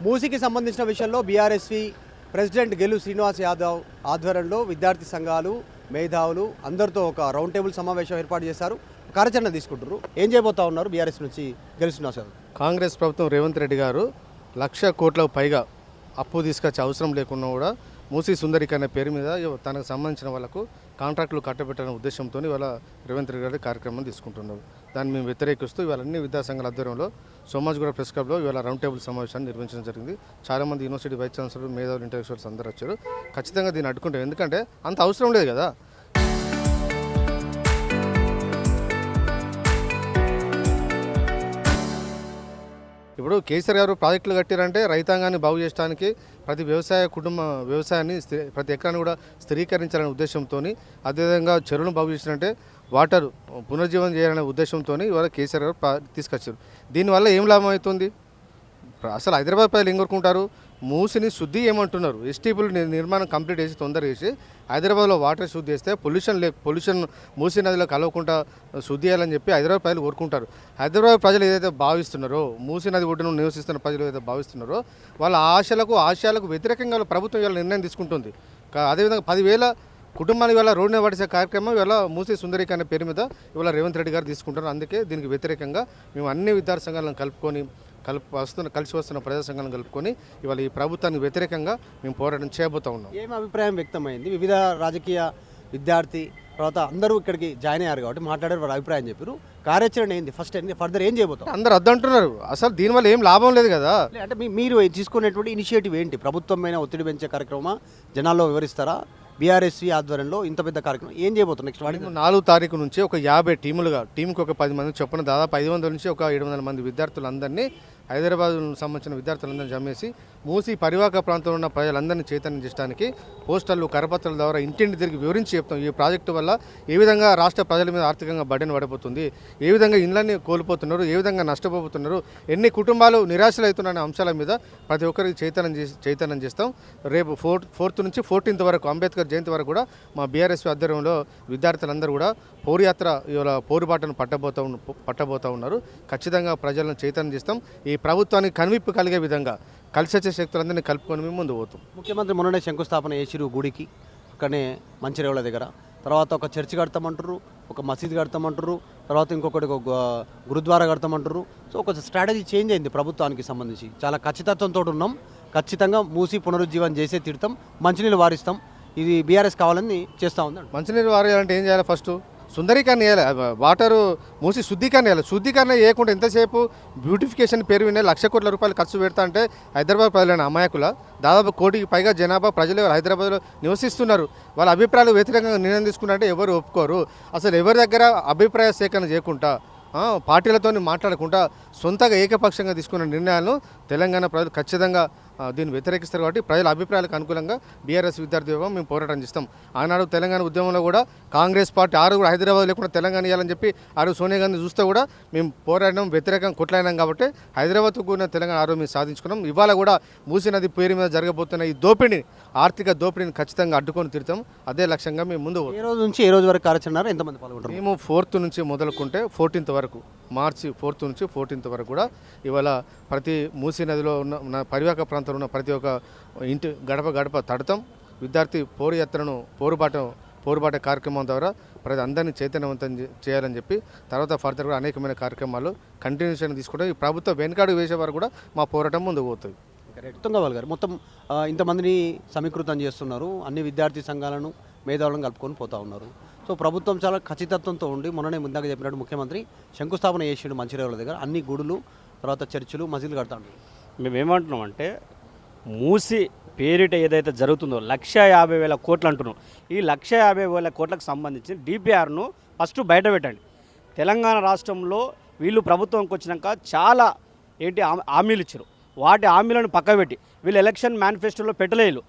మూసీకి సంబంధించిన విషయంలో BRSV president గెలు Srinivas Yadav ఆధ్వర్యంలో విద్యార్థి సంఘాలు మేధావులు అందరితో ఒక రౌండ్ టేబుల్ సమావేశం ఏర్పాటు చేశారు. కార్యాచరణ తీసుకుంటారు. ఏం చేయబోతా ఉన్నారు బీఆర్ఎస్ నుంచి గెలు శ్రీనివాస్ యాదవ్? కాంగ్రెస్ ప్రభుత్వం రేవంత్ రెడ్డి గారు 1,00,000 కోట్లకు పైగా అప్పు తీసుకొచ్చే అవసరం లేకున్నా కూడా మూసీ సుందరీకరణ పేరు మీద తనకు సంబంధించిన వాళ్ళకు కాంట్రాక్టులు కట్టబెట్టాలనే ఉద్దేశంతో ఇవాళ రేవంత్ రెడ్డి గారి కార్యక్రమం తీసుకుంటున్నారు. దాన్ని మేము వ్యతిరేకిస్తూ ఇవాళ అన్ని విద్యాసంఘాల ఆధ్వర్యంలో సోమాజిగూడ ప్రెస్ క్లబ్లో ఇవాళ రౌండ్ టేబుల్ సమావేశాన్ని నిర్వహించడం జరిగింది. చాలామంది యూనివర్సిటీ వైస్ ఛాన్సలర్, మేధావులు, ఇంటలెక్చువల్స్ అందరూ వచ్చారు. ఖచ్చితంగా దీన్ని అడ్డుకుంటాం. ఎందుకంటే అంత అవసరం లేదు కదా. ఇప్పుడు కేసీఆర్ గారు ప్రాజెక్టులు కట్టారంటే రైతాంగాన్ని బాగు చేయడానికి ప్రతి వ్యవసాయాన్ని ప్రతి ఎకరాన్ని కూడా స్థిరీకరించాలనే ఉద్దేశంతో, అదేవిధంగా చెరువును బాగు చేసినంటే వాటర్ పునర్జీవనం చేయాలనే ఉద్దేశంతో ఇవాళ కేసీఆర్ గారు తీసుకొచ్చారు. దీనివల్ల ఏం లాభం అవుతుంది? అసలు హైదరాబాద్ ప్రజలు ఏం కోరుకుంటారు? మూసిని శుద్ధి ఏమంటున్నారు? ఎస్టీపుల్ నిర్మాణం కంప్లీట్ చేసి తొందరగా చేసి హైదరాబాద్లో వాటర్ శుద్ధి చేస్తే పొల్యూషన్ మూసీ నదిలో కలవకుండా శుద్ధి చేయాలని చెప్పి హైదరాబాద్ ప్రజలు కోరుకుంటారు. హైదరాబాద్ ప్రజలు ఏదైతే భావిస్తున్నారో, మూసీ నది ఒడ్డును నివసిస్తున్న ప్రజలు ఏదైతే భావిస్తున్నారో వాళ్ళ ఆశయాలకు వ్యతిరేకంగా ప్రభుత్వం ఇవాళ నిర్ణయం తీసుకుంటుంది. అదేవిధంగా 10,000 కుటుంబాలు ఇవాళ రోడ్డున పడిసే కార్యక్రమం ఇవాళ మూసీ సుందరీకరణ పేరు మీద ఇవాళ రేవంత్ రెడ్డి గారు తీసుకుంటారు. అందుకే దీనికి వ్యతిరేకంగా మేము అన్ని విద్యార్థి సంఘాలను కలిసి వస్తున్న ప్రజా సంఘాలను కలుపుకొని ఇవాళ ఈ ప్రభుత్వానికి వ్యతిరేకంగా మేము పోరాటం చేయబోతా ఉన్నాం. ఏం అభిప్రాయం వ్యక్తమైంది? వివిధ రాజకీయ విద్యార్థి తర్వాత అందరూ ఇక్కడికి జాయిన్ అయ్యారు కాబట్టి మాట్లాడారు, వారి అభిప్రాయం చెప్పారు. కార్యాచరణ ఏంది? ఫర్దర్ ఏం చేయబోతాం? అందరు అద్దంటున్నారు. అసలు దీనివల్ల ఏం లాభం లేదు కదా. అంటే మీరు తీసుకునేటువంటి ఇనిషియేటివ్ ఏంటి? ప్రభుత్వం పైన ఒత్తిడి పెంచే కార్యక్రమం జనాల్లో వివరిస్తారా? బీఆర్ఎస్వి ఆధ్వర్యంలో ఇంత పెద్ద కార్యక్రమం ఏం చేయబోతున్నారు? నెక్స్ట్ 4వ తారీఖు నుంచి ఒక 50 టీములుగా, టీంకి ఒక 10 మంది చొప్పున దాదాపు 500 నుంచి ఒక 700 మంది విద్యార్థులందరినీ, హైదరాబాద్ సంబంధించిన విద్యార్థులందరినీ జమేసి మూసీ పరివాహక ప్రాంతంలో ఉన్న ప్రజలందరినీ చైతన్యం చేయడానికి పోస్టర్లు, కరపత్రాల ద్వారా ఇంటింటి తిరిగి వివరించి చెప్తాం. ఈ ప్రాజెక్టు వల్ల ఏ విధంగా రాష్ట్ర ప్రజల మీద ఆర్థికంగా బడ్డెన్ పడిపోతుంది, ఏ విధంగా ఇళ్ళని కోల్పోతున్నారు, ఏ విధంగా నష్టపోతున్నారు, ఎన్ని కుటుంబాలు నిరాశలు అవుతున్న అంశాల మీద ప్రతి ఒక్కరికి చైతన్యం చేస్తాం. రేపు 4th నుంచి 14th వరకు అంబేద్కర్ జయంతి వరకు కూడా మా బీఆర్ఎస్ ఆధ్వర్యంలో విద్యార్థులందరూ కూడా పౌరయాత్ర ఇవాళ పోరుబాటను పట్టబోతూ ఉన్నారు. ఖచ్చితంగా ప్రజలను చైతన్యం చేస్తాం. ఈ ప్రభుత్వానికి కనువిప్పు కలిగే విధంగా కలిసి వచ్చే శక్తులందరినీ కలుపుకొని మేము ముందు పోతాం. ముఖ్యమంత్రి మొన్ననే శంకుస్థాపన చేసిరు గుడికి, అక్కడనే మంచిర్యాల దగ్గర. తర్వాత ఒక చర్చి కడతామంటారు, ఒక మసీద్ కడతామంటారు, తర్వాత ఇంకొకటి ఒక గురుద్వారా కడతామంటారు. సో ఒక స్ట్రాటజీ చేంజ్ అయింది ప్రభుత్వానికి సంబంధించి. చాలా ఖచ్చితత్వంతో ఉన్నాం, ఖచ్చితంగా మూసి పునరుజ్జీవనం చేసే తీరుతాం, మంచినీళ్ళు వారిస్తాం, ఇది బీఆర్ఎస్ కావాలని చేస్తూ ఉంది. మంచినీళ్ళు వారాలంటే ఏం చేయాలి? ఫస్ట్ సుందరీకరణ చేయాలి, వాటరు మూసి శుద్ధీకరణ చేయాలి. శుద్ధీకరణ చేయకుండా ఎంతసేపు బ్యూటిఫికేషన్ పేరు వినే 1,00,000 కోట్ల రూపాయలు ఖర్చు పెడతా అంటే హైదరాబాద్ ప్రజలైన అమాయకుల దాదాపు 1 కోటికి పైగా జనాభా ప్రజలు హైదరాబాద్లో నివసిస్తున్నారు. వాళ్ళ అభిప్రాయాలు వ్యతిరేకంగా నిర్ణయం తీసుకున్నట్టే ఎవరు ఒప్పుకోరు. అసలు ఎవరి దగ్గర అభిప్రాయ సేకరణ చేయకుండా, పార్టీలతో మాట్లాడకుండా సొంతగా ఏకపక్షంగా తీసుకున్న నిర్ణయాలను తెలంగాణ ప్రజలు ఖచ్చితంగా దీన్ని వ్యతిరేకిస్తారు. కాబట్టి ప్రజల అభిప్రాయాలకు అనుకూలంగా బీఆర్ఎస్ విద్యార్థి విభాగం మేము పోరాటం చేస్తాం. ఆనాడు తెలంగాణ ఉద్యమంలో కూడా కాంగ్రెస్ పార్టీ కూడా హైదరాబాద్ లేకుండా తెలంగాణ ఇవ్వాలని చెప్పి సోనియా గాంధీ చూస్తే కూడా మేము పోరాడడం వ్యతిరేకంగా కొట్లాడినాం. కాబట్టి హైదరాబాద్కు కూడిన తెలంగాణ మేము సాధించుకున్నాం. ఇవాళ కూడా మూసీ నది పేరు మీద జరగబోతున్న ఈ ఆర్థిక దోపిడీని ఖచ్చితంగా అడ్డుకొని తీరుతాం. అదే లక్ష్యంగా మేము ముందు. ఏ రోజు నుంచి ఏ రోజు వరకు కార్యక్రమం? ఎంతమంది పాల్గొంటారు? మేము 4th నుంచి మొదలుకుంటే 14th వరకు, మార్చి 4th నుంచి 14th వరకు కూడా ఇవాళ ప్రతి మూసీ నదిలో ఉన్న పరివాహక ప్రాంతంలో ఉన్న ప్రతి ఒక్క ఇంటి గడప తడతాం. విద్యార్థి పోరుబాట కార్యక్రమం ద్వారా ప్రతి అందరినీ చైతన్యవంతం చేయాలని చెప్పి తర్వాత ఫర్దర్ కూడా అనేకమైన కార్యక్రమాలు కంటిన్యూషన్ తీసుకుంటాం. ఈ ప్రభుత్వం వెనుకాడు వేసే వారు కూడా మా పోరాటం ముందుకు పోతుంది. తుంగవాల్ గారు మొత్తం ఇంతమందిని సమీకృతం చేస్తున్నారు, అన్ని విద్యార్థి సంఘాలను మేధావులను కలుపుకొని పోతూ ఉన్నారు. సో ప్రభుత్వం చాలా ఖచ్చితత్వంతో ఉండి మొన్ననే ముందాక చెప్పినట్టు ముఖ్యమంత్రి శంకుస్థాపన చేసిండు మంచిర్యాల దగ్గర. అన్ని గుడులు, తర్వాత చర్చిలు, మసీదులు కడతా ఉన్నారు. మేమేమంటున్నామంటే మూసి పేరిట ఏదైతే జరుగుతుందో 1,50,000 కోట్లు అంటున్నాం. ఈ 1,50,000 కోట్లకు సంబంధించి డిపిఆర్ను ఫస్ట్ బయట పెట్టండి. తెలంగాణ రాష్ట్రంలో వీళ్ళు ప్రభుత్వంకి వచ్చినాక చాలా హామీలు ఇచ్చారు. వాటి హామీలను పక్కబెట్టి వీళ్ళు ఎలక్షన్ మేనిఫెస్టోలో పెట్టలేదు.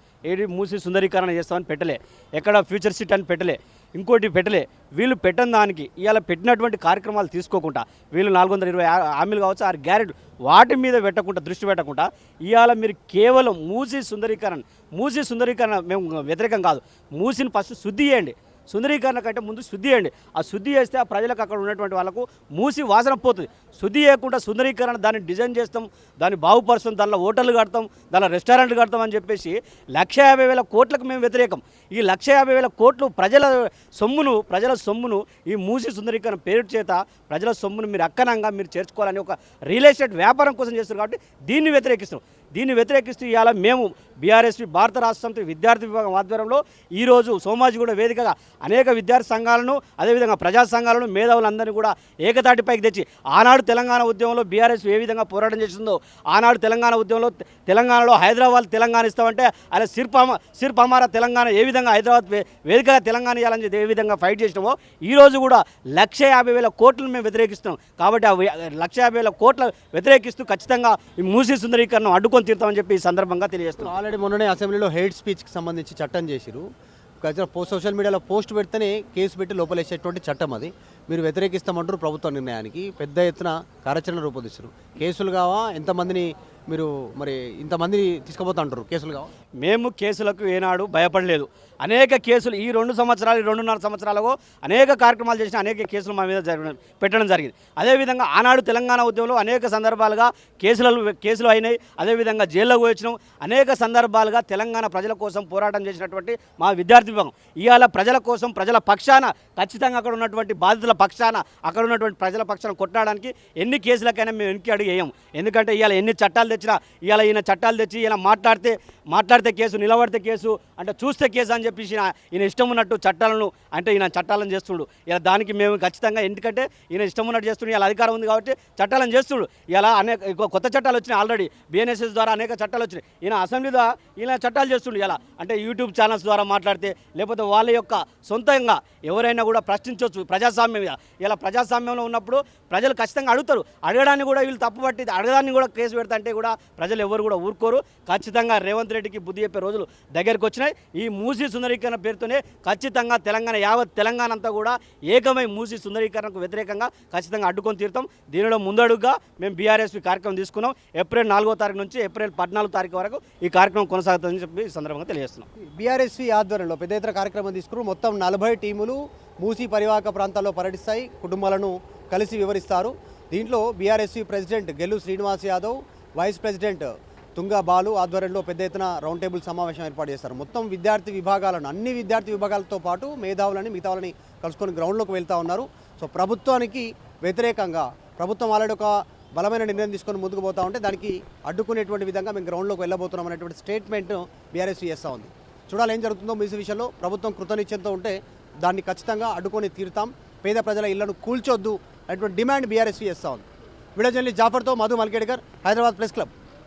మూసి సుందరీకరణ చేస్తామని పెట్టలే, ఎక్కడ ఫ్యూచర్ సిటీ అని పెట్టలే, ఇంకోటి పెట్టలే. వీళ్ళు పెట్టని దానికి ఇవాళ పెట్టినటువంటి కార్యక్రమాలు తీసుకోకుండా వీళ్ళు 420 హామీలు కావచ్చు, 6 గ్యారెంటీ వాటి మీద దృష్టి పెట్టకుండా ఇవాళ మీరు కేవలం మూసీ సుందరీకరణ మేము వ్యతిరేకం కాదు. మూసీని ఫస్ట్ శుద్ధి చేయండి. సుందరీకరణ కంటే ముందు శుద్ధి చేయండి. ఆ శుద్ధి చేస్తే ఆ ప్రజలకు అక్కడ ఉన్నటువంటి వాళ్ళకు మూసి వాసన పోతుంది. శుద్ధి చేయకుండా సుందరీకరణ దాన్ని డిజైన్ చేస్తాం, దాన్ని బాగుపరుస్తాం, దానిలో హోటళ్ళు కడతాం, దానిలో రెస్టారెంట్లు కడతాం అని చెప్పేసి 1,50,000 కోట్లకు మేము వ్యతిరేకం. ఈ 1,50,000 కోట్లు ప్రజల సొమ్మును ఈ మూసి సుందరీకరణ పేరు చేత ప్రజల సొమ్మును మీరు అక్కనంగా మీరు చేర్చుకోవాలని ఒక రియల్ ఎస్టేట్ వ్యాపారం కోసం చేస్తున్నారు కాబట్టి దీన్ని వ్యతిరేకిస్తూ ఇవాళ మేము బీఆర్ఎస్పీ భారత రాష్ట్ర సమితి విద్యార్థి విభాగం ఆధ్వర్యంలో ఈరోజు సోమాజిగూడ వేదికగా అనేక విద్యార్థి సంఘాలను అదేవిధంగా ప్రజా సంఘాలను మేధావులందరినీ కూడా ఏకతాటిపైకి తెచ్చి ఆనాడు తెలంగాణ ఉద్యమంలో బీఆర్ఎస్ ఏ విధంగా పోరాటం చేస్తుందో, ఆనాడు తెలంగాణ ఉద్యమంలో తెలంగాణలో హైదరాబాద్ తెలంగాణ ఇస్తామంటే అలా సిర్ప్ హమారా తెలంగాణ ఏ విధంగా హైదరాబాద్ వేదికగా తెలంగాణ ఇవ్వాలని చెప్పి ఏ విధంగా ఫైట్ చేసినామో ఈరోజు కూడా 1,50,000 కోట్లను మేము వ్యతిరేకిస్తున్నాం. కాబట్టి ఆ 1,50,000 కోట్ల వ్యతిరేకిస్తూ ఖచ్చితంగా ఈ మూసీ సుందరీకరణను అడ్డుకొని తీరుతామని చెప్పి ఈ సందర్భంగా తెలియజేస్తున్నాం. ఆల్రెడీ మొన్ననే అసెంబ్లీలో హెయిట్ స్పీచ్కి సంబంధించి చట్టం చేసిరు. సోషల్ మీడియాలో పోస్ట్ పెడితేనే కేసు పెట్టి లోపలేసేటువంటి చట్టం అది. మీరు వ్యతిరేకిస్తామంటారు ప్రభుత్వ నిర్ణయానికి, పెద్ద ఎత్తున కార్యాచరణ రూపొందిస్తారు. కేసులు కావా, ఎంతమందిని మీరు మరి ఇంతమందిని తీసుకుపోతా అంటారు కేసులు కావా? మేము కేసులకు ఏనాడు భయపడలేదు. అనేక కేసులు ఈ 2.5 సంవత్సరాలకు అనేక కార్యక్రమాలు చేసిన అనేక కేసులు మా మీద పెట్టడం జరిగింది. అదేవిధంగా ఆనాడు తెలంగాణ ఉద్యమంలో అనేక సందర్భాలుగా కేసులు అయినాయి. అదేవిధంగా జైల్లోకి వచ్చినాం. అనేక సందర్భాలుగా తెలంగాణ ప్రజల కోసం పోరాటం చేసినటువంటి మా విద్యార్థి విభాగం ఇవాళ ప్రజల కోసం, ప్రజల పక్షాన ఖచ్చితంగా అక్కడ ఉన్నటువంటి బాధితుల పక్షాన, అక్కడ ఉన్నటువంటి ప్రజల పక్షాన కొట్టడానికి ఎన్ని కేసులకైనా మేము వెనక్కి అడుగు వేయం. ఎందుకంటే ఇవాళ ఎన్ని చట్టాలు తెచ్చినా ఇవాళ ఈయన చట్టాలు తెచ్చి ఈయన మాట్లాడితే కేసు, నిలబడితే కేసు, అంటే చూస్తే కేసు అని చెప్పేసి ఈయన ఇష్టం ఉన్నట్టు చట్టాలను చేస్తుడు. ఇలా దానికి మేము ఖచ్చితంగా, ఎందుకంటే ఈయన ఇష్టం ఉన్నట్టు చేస్తుండు. ఇలా అధికారం ఉంది కాబట్టి చట్టాలను చేస్తుడు. ఇలా అనేక కొత్త చట్టాలు వచ్చినాయి. ఆల్రెడీ BNSS ద్వారా అనేక చట్టాలు వచ్చినాయి. ఈయన అసెంబ్లీ ద్వారా ఈయన చట్టాలు చేస్తుండు. ఇలా అంటే యూట్యూబ్ ఛానల్స్ ద్వారా మాట్లాడితే, లేకపోతే వాళ్ళ యొక్క సొంతంగా ఎవరైనా కూడా ప్రశ్నించవచ్చు ప్రజాస్వామ్యం. ఇలా ప్రజాస్వామ్యంలో ఉన్నప్పుడు ప్రజలు ఖచ్చితంగా అడుగుతారు. అడగడానికి కూడా వీళ్ళు తప్పుపట్టి అడగడానికి కూడా కేసు పెడతాంటే కూడా ప్రజలు ఎవరు కూడా ఊరుకోరు. ఖచ్చితంగా రేవంత్ రెడ్డికి బుద్ధి చెప్పే రోజులు దగ్గరికి వచ్చినాయి. ఈ మూసీ సుందరీకరణ పేరుతోనే ఖచ్చితంగా యావత్ తెలంగాణ అంతా కూడా ఏకమై మూసీ సుందరీకరణకు వ్యతిరేకంగా ఖచ్చితంగా అడ్డుకొని తీరుతాం. దీనిలో ముందడుగుగా మేము బీఆర్ఎస్పీ కార్యక్రమం తీసుకున్నాం. ఏప్రిల్ 4వ తారీఖు నుంచి ఏప్రిల్ 14వ తారీఖు వరకు ఈ కార్యక్రమం కొనసాగుతుందని చెప్పి ఈ సందర్భంగా తెలియజేస్తున్నాం. బీఆర్ఎస్పీ ఆధ్వర్యంలో పెద్ద ఎత్తున కార్యక్రమం తీసుకున్నారు. మొత్తం 40 టీములు మూసీ పరివాహక ప్రాంతాల్లో పర్యటిస్తాయి. కుటుంబాలను కలిసి వివరిస్తారు. దీంట్లో BRSP president Gellu Srinivas Yadav, vice president Tunga Balu ఆధ్వర్యంలో పెద్ద ఎత్తున రౌండ్ టేబుల్ సమావేశం ఏర్పాటు చేస్తారు. మొత్తం అన్ని విద్యార్థి విభాగాలతో పాటు మేధావులని, మిగతా వాళ్ళని కలుసుకొని గ్రౌండ్లోకి వెళ్తూ ఉన్నారు. సో ప్రభుత్వానికి వ్యతిరేకంగా ప్రభుత్వం ఆల్రెడీ ఒక బలమైన నిర్ణయం తీసుకొని ముందుకు పోతా ఉంటే దానికి అడ్డుకునేటువంటి విధంగా మేము గ్రౌండ్లోకి వెళ్ళబోతున్నాం అనేటువంటి స్టేట్మెంట్ బీఆర్ఎస్పీ చేస్తూ ఉంది. చూడాలి ఏం జరుగుతుందో. మీసీ విషయంలో ప్రభుత్వం కృతనిశ్చయంతో ఉంటే దాన్ని ఖచ్చితంగా అడ్డుకొని తీరుతాం. పేద ప్రజల ఇళ్లను కూల్చొద్దు అనేటువంటి డిమాండ్ బీఆర్ఎస్పీ చేస్తూ ఉంది. వీడియో జర్నలిస్ట్ జాఫర్తో మధు మల్కేడ్కర్, హైదరాబాద్ ప్రెస్ క్లబ్.